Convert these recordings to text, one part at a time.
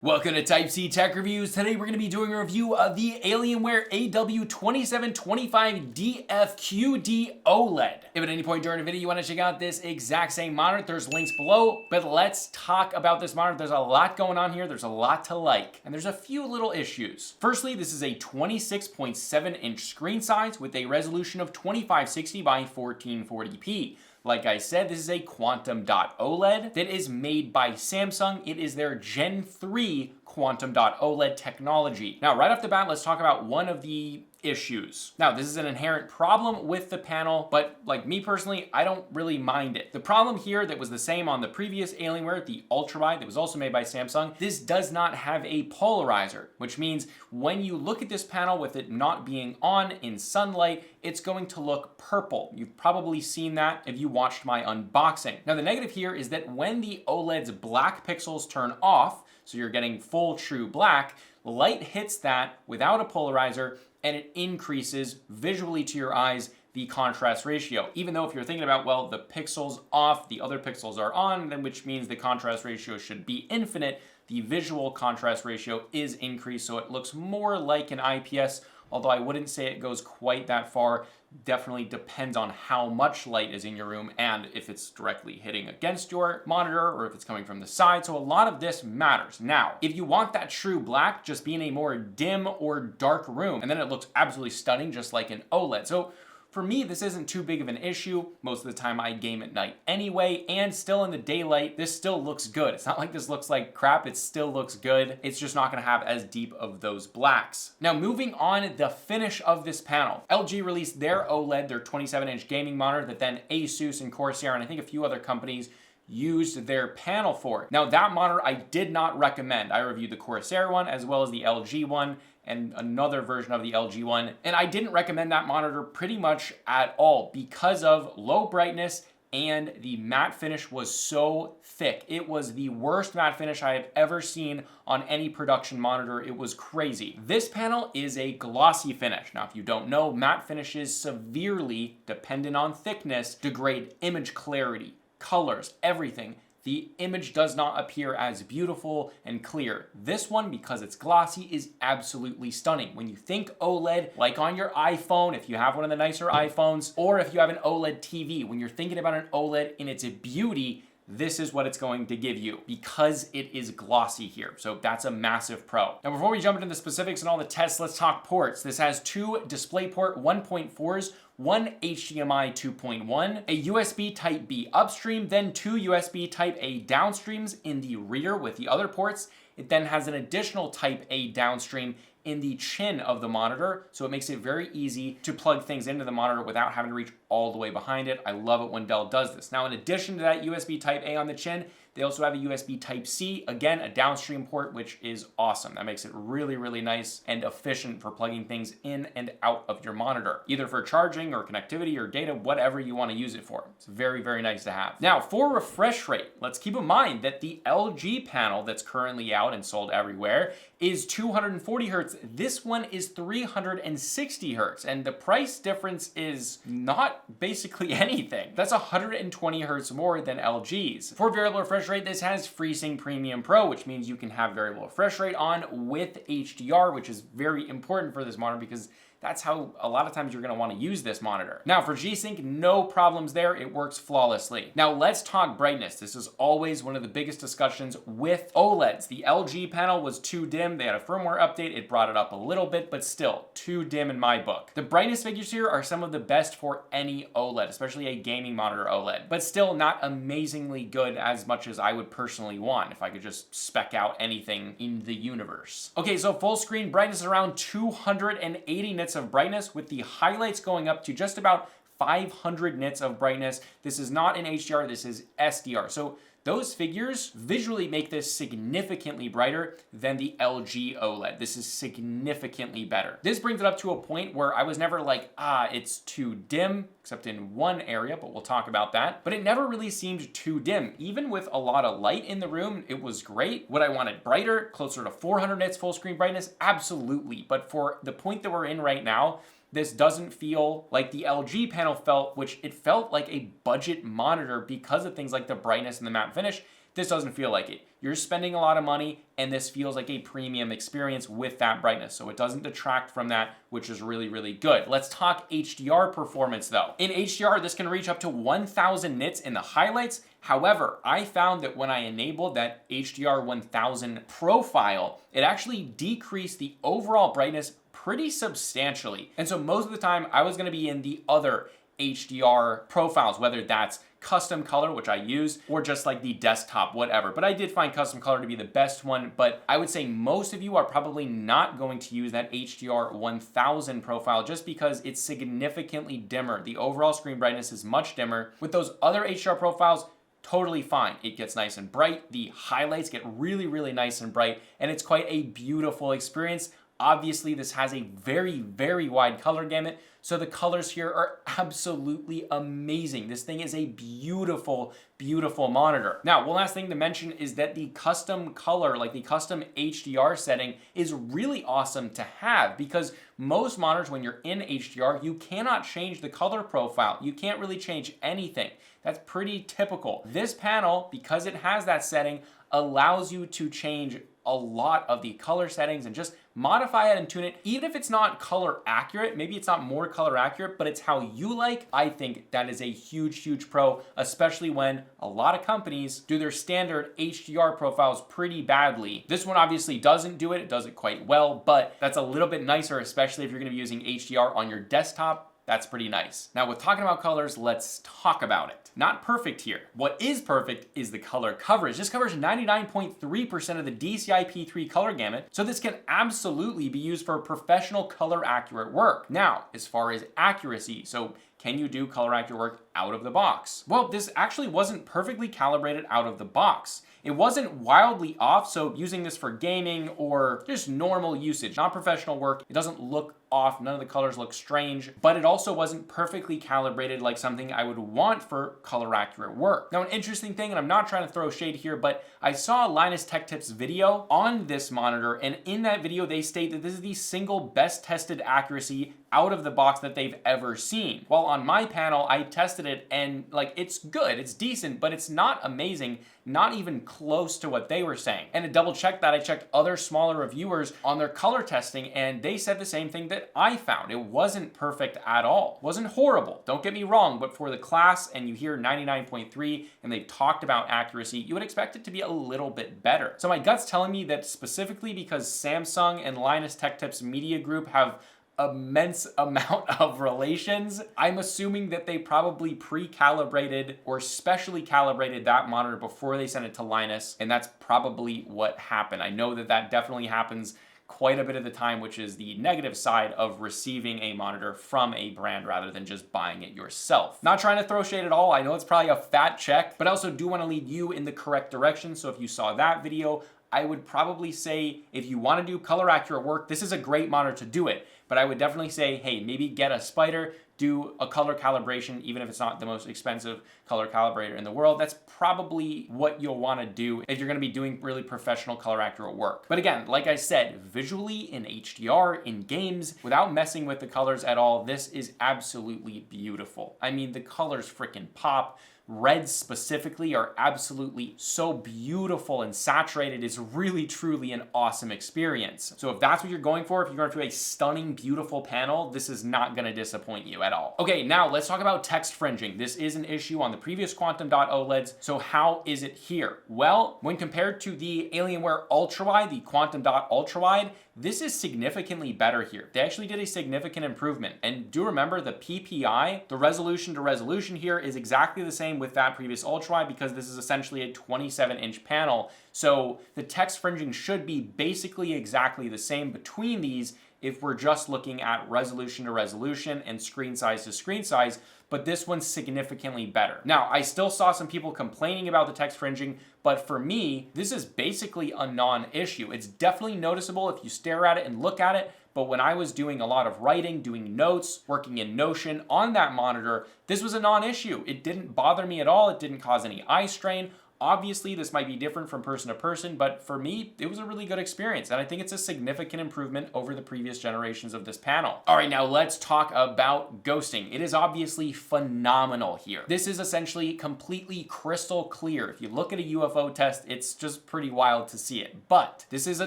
Welcome to Type C Tech Reviews. Today we're going to be doing a review of the Alienware AW2725DFQD OLED. If at any point during the video you want to check out this exact same monitor, there's links below, but let's talk about this monitor. There's a lot going on here, there's a lot to like, and there's a few little issues. Firstly, this is a 26.7 inch screen size with a resolution of 2560 by 1440p. Like I said, this is a Quantum Dot OLED that is made by Samsung. It is their Gen 3 Quantum Dot OLED technology. Now, right off the bat, let's talk about one of the issues. Now, this is an inherent problem with the panel, but like me personally, I don't really mind it. The problem here that was the same on the previous Alienware, the Ultrawide, that was also made by Samsung, this does not have a polarizer, which means when you look at this panel with it not being on in sunlight, it's going to look purple. You've probably seen that if you watched my unboxing. Now, the negative here is that when the OLED's black pixels turn off, so you're getting full true black, light hits that without a polarizer and it increases visually to your eyes the contrast ratio. Even though if you're thinking about, well, the pixels off, the other pixels are on, then which means the contrast ratio should be infinite, the visual contrast ratio is increased, so it looks more like an IPS, although I wouldn't say it goes quite that far. Definitely depends on how much light is in your room and if it's directly hitting against your monitor or if it's coming from the side. So a lot of this matters. Now, if you want that true black, just be in a more dim or dark room, and then it looks absolutely stunning, just like an OLED. So for me, this isn't too big of an issue. Most of the time I game at night anyway, and still in the daylight, this still looks good. It's not like this looks like crap, it still looks good. It's just not gonna have as deep of those blacks. Now, moving on, the finish of this panel. LG released their OLED, their 27-inch gaming monitor that then Asus and Corsair, and I think a few other companies used their panel for. Now, that monitor I did not recommend. I reviewed the Corsair one as well as the LG one and another version of the LG one, and I didn't recommend that monitor pretty much at all because of low brightness and the matte finish was so thick. It was the worst matte finish I have ever seen on any production monitor. It was crazy. This panel is a glossy finish. Now, if you don't know, matte finishes severely, dependent on thickness, degrade image clarity, colors, everything. The image does not appear as beautiful and clear. This one, because it's glossy, is absolutely stunning. When you think OLED, like on your iPhone, if you have one of the nicer iPhones, or if you have an OLED TV, when you're thinking about an OLED in its beauty, this is what it's going to give you because it is glossy here. So that's a massive pro. Now, before we jump into the specifics and all the tests, let's talk ports. This has two DisplayPort 1.4s, one HDMI 2.1, a USB Type-B upstream, then two USB Type-A downstreams in the rear with the other ports. It then has an additional Type-A downstream in the chin of the monitor, so it makes it very easy to plug things into the monitor without having to reach all the way behind it. I love it when Dell does this. Now, in addition to that USB Type-A on the chin, they also have a USB Type-C, again, a downstream port, which is awesome. That makes it really, really nice and efficient for plugging things in and out of your monitor, either for charging or connectivity or data, whatever you want to use it for. It's very, very nice to have. Now, for refresh rate, let's keep in mind that the LG panel that's currently out and sold everywhere is 240 hertz. This one is 360 hertz, and the price difference is not basically anything. That's 120 hertz more than LG's. For variable refresh rate, this has FreeSync Premium Pro, which means you can have variable refresh rate on with HDR, which is very important for this monitor because that's how a lot of times you're gonna wanna use this monitor. Now, for G-Sync, no problems there. It works flawlessly. Now, let's talk brightness. This is always one of the biggest discussions with OLEDs. The LG panel was too dim. They had a firmware update. It brought it up a little bit, but still too dim in my book. The brightness figures here are some of the best for any OLED, especially a gaming monitor OLED, but still not amazingly good as much as I would personally want if I could just spec out anything in the universe. Okay, so full screen brightness is around 280 nits of brightness, with the highlights going up to just about 500 nits of brightness. This is not in HDR, this is SDR. So those figures visually make this significantly brighter than the LG OLED. This is significantly better. This brings it up to a point where I was never like, it's too dim, except in one area, but we'll talk about that. But it never really seemed too dim. Even with a lot of light in the room, it was great. Would I want it brighter, closer to 400 nits full screen brightness? Absolutely. But for the point that we're in right now, this doesn't feel like the LG panel felt, which it felt like a budget monitor because of things like the brightness and the matte finish. This doesn't feel like it. You're spending a lot of money, and this feels like a premium experience with that brightness. So it doesn't detract from that, which is really, really good. Let's talk HDR performance though. In HDR, this can reach up to 1000 nits in the highlights. However, I found that when I enabled that HDR 1000 profile, it actually decreased the overall brightness pretty substantially. And so most of the time I was gonna be in the other HDR profiles, whether that's custom color, which I use, or just like the desktop, whatever. But I did find custom color to be the best one, but I would say most of you are probably not going to use that HDR 1000 profile just because it's significantly dimmer. The overall screen brightness is much dimmer. With those other HDR profiles, totally fine. It gets nice and bright. The highlights get really, really nice and bright, and it's quite a beautiful experience. Obviously, this has a very, very wide color gamut, so the colors here are absolutely amazing. This thing is a beautiful, beautiful monitor. Now, one last thing to mention is that the custom color, like the custom HDR setting, is really awesome to have because most monitors, when you're in HDR, you cannot change the color profile. You can't really change anything. That's pretty typical. This panel, because it has that setting, allows you to change a lot of the color settings and just modify it and tune it. Even if it's not color accurate, maybe it's not more color accurate, but it's how you like, I think that is a huge, huge pro, especially when a lot of companies do their standard HDR profiles pretty badly. This one obviously doesn't do it. It does it quite well, but that's a little bit nicer, especially if you're gonna be using HDR on your desktop. That's pretty nice. Now, with talking about colors, let's talk about it. Not perfect here. What is perfect is the color coverage. This covers 99.3% of the DCI-P3 color gamut, so this can absolutely be used for professional color accurate work. Now, as far as accuracy, so can you do color accurate work out of the box? Well, this actually wasn't perfectly calibrated out of the box. It wasn't wildly off, so using this for gaming or just normal usage, not professional work, it doesn't look off, none of the colors look strange, but it also wasn't perfectly calibrated like something I would want for color accurate work. Now, an interesting thing, and I'm not trying to throw shade here, but I saw Linus Tech Tips video on this monitor, and in that video, they state that this is the single best tested accuracy out of the box that they've ever seen. While on my panel, I tested it and like, it's good, it's decent, but it's not amazing, not even close to what they were saying. And to double check that, I checked other smaller reviewers on their color testing, and they said the same thing that I found. It wasn't perfect at all. It wasn't horrible, don't get me wrong, but for the class, and you hear 99.3, and they've talked about accuracy, you would expect it to be a little bit better. So my gut's telling me that specifically because Samsung and Linus Tech Tips Media Group have immense amount of relations, I'm assuming that they probably pre-calibrated or specially calibrated that monitor before they sent it to Linus, and that's probably what happened. I know that that definitely happens quite a bit of the time, which is the negative side of receiving a monitor from a brand rather than just buying it yourself. Not trying to throw shade at all, I know it's probably a fat check, but I also do want to lead you in the correct direction. So if you saw that video, I would probably say if you want to do color accurate work, this is a great monitor to do it. But I would definitely say, hey, maybe get a Spyder, do a color calibration, even if it's not the most expensive color calibrator in the world. That's probably what you'll want to do if you're going to be doing really professional color accurate work. But again, like I said, visually in HDR, in games, without messing with the colors at all, this is absolutely beautiful. I mean, the colors freaking pop. Reds specifically are absolutely so beautiful and saturated. It's really, truly an awesome experience. So if that's what you're going for, if you're going for a stunning, beautiful panel, this is not going to disappoint you at all. Okay, now let's talk about text fringing. This is an issue on the previous Quantum Dot OLEDs. So how is it here? Well, when compared to the Alienware Ultrawide, the Quantum Dot Ultrawide, this is significantly better here. They actually did a significant improvement. And do remember the PPI, the resolution to resolution here is exactly the same with that previous Ultrawide because this is essentially a 27-inch panel. So the text fringing should be basically exactly the same between these if we're just looking at resolution to resolution and screen size to screen size, but this one's significantly better. Now, I still saw some people complaining about the text fringing, but for me, this is basically a non-issue. It's definitely noticeable if you stare at it and look at it, but when I was doing a lot of writing, doing notes, working in Notion on that monitor, this was a non-issue. It didn't bother me at all. It didn't cause any eye strain. Obviously, this might be different from person to person, but for me, it was a really good experience, and I think it's a significant improvement over the previous generations of this panel. All right, now let's talk about ghosting. It is obviously phenomenal here. This is essentially completely crystal clear. If you look at a UFO test, it's just pretty wild to see it. But this is a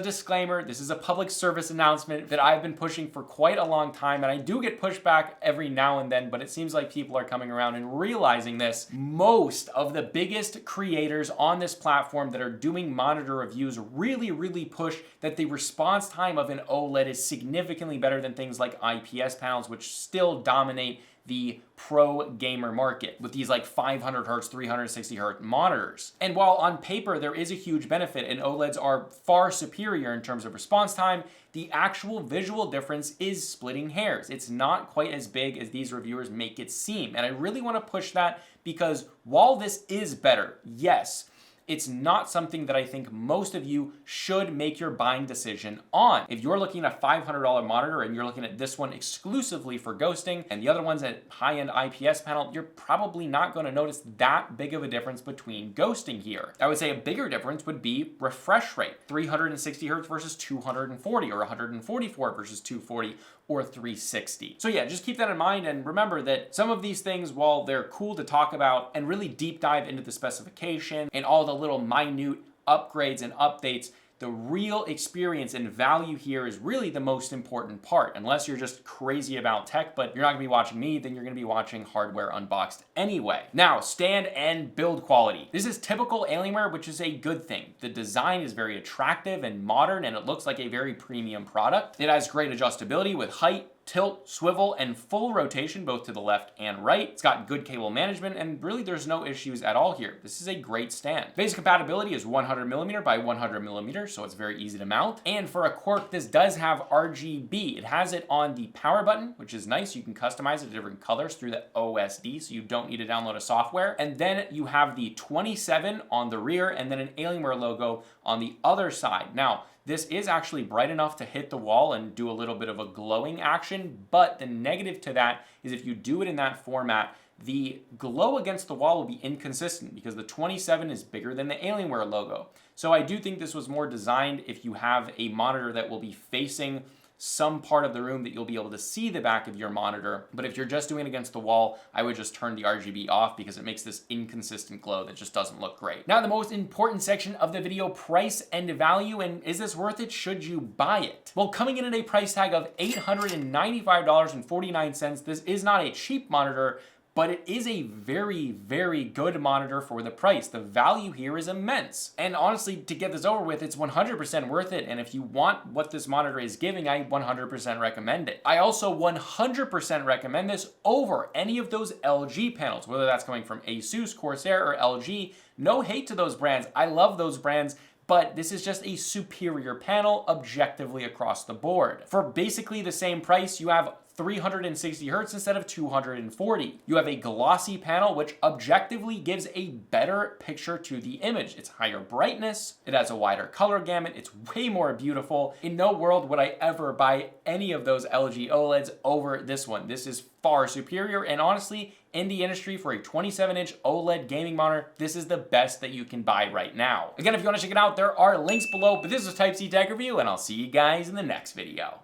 disclaimer. This is a public service announcement that I've been pushing for quite a long time, and I do get pushback every now and then, but it seems like people are coming around and realizing this. Most of the biggest creators on this platform that are doing monitor reviews really push that the response time of an OLED is significantly better than things like IPS panels, which still dominate the pro gamer market with these like 500 hertz, 360 hertz monitors. And while on paper there is a huge benefit and OLEDs are far superior in terms of response time, the actual visual difference is splitting hairs. It's not quite as big as these reviewers make it seem. And I really want to push that because while this is better, yes, it's not something that I think most of you should make your buying decision on. If you're looking at a $500 monitor and you're looking at this one exclusively for ghosting and the other one's at high-end IPS panel, you're probably not going to notice that big of a difference between ghosting here. I would say a bigger difference would be refresh rate, 360 hertz versus 240, or 144 versus 240, or 360. So yeah, just keep that in mind, and remember that some of these things, while they're cool to talk about and really deep dive into the specification and all the little minute upgrades and updates, the real experience and value here is really the most important part, unless you're just crazy about tech, but you're not gonna be watching me, then you're gonna be watching Hardware Unboxed anyway. Now, stand and build quality. This is typical Alienware, which is a good thing. The design is very attractive and modern, and it looks like a very premium product. It has great adjustability with height, tilt, swivel, and full rotation both to the left and right. It's got good cable management, and really there's no issues at all here. This is a great stand. Basic compatibility is 100mm by 100mm, so it's very easy to mount. And for a quirk, this does have RGB. It has it on the power button, which is nice. You can customize it to different colors through the OSD, so you don't need to download a software. And then you have the 27 on the rear, and then an Alienware logo on the other side. Now, this is actually bright enough to hit the wall and do a little bit of a glowing action, but the negative to that is if you do it in that format, the glow against the wall will be inconsistent because the 27 is bigger than the Alienware logo. So I do think this was more designed if you have a monitor that will be facing some part of the room that you'll be able to see the back of your monitor. But if you're just doing it against the wall, I would just turn the RGB off because it makes this inconsistent glow that just doesn't look great. Now, the most important section of the video, price and value, and is this worth it? Should you buy it? Well, coming in at a price tag of $895.49, this is not a cheap monitor, but it is a very good monitor for the price. The value here is immense. And honestly, to get this over with, it's 100% worth it. And if you want what this monitor is giving, I 100% recommend it. I also 100% recommend this over any of those LG panels, whether that's coming from Asus, Corsair, or LG. No hate to those brands. I love those brands. But this is just a superior panel objectively across the board. For basically the same price, you have 360 hertz instead of 240. You have a glossy panel, which objectively gives a better picture to the image. It's higher brightness, it has a wider color gamut, it's way more beautiful. In no world would I ever buy any of those LG OLEDs over this one. This is far superior, and honestly, in the industry for a 27-inch OLED gaming monitor, this is the best that you can buy right now. Again, if you want to check it out, there are links below, but this is Type C Tech Review, and I'll see you guys in the next video.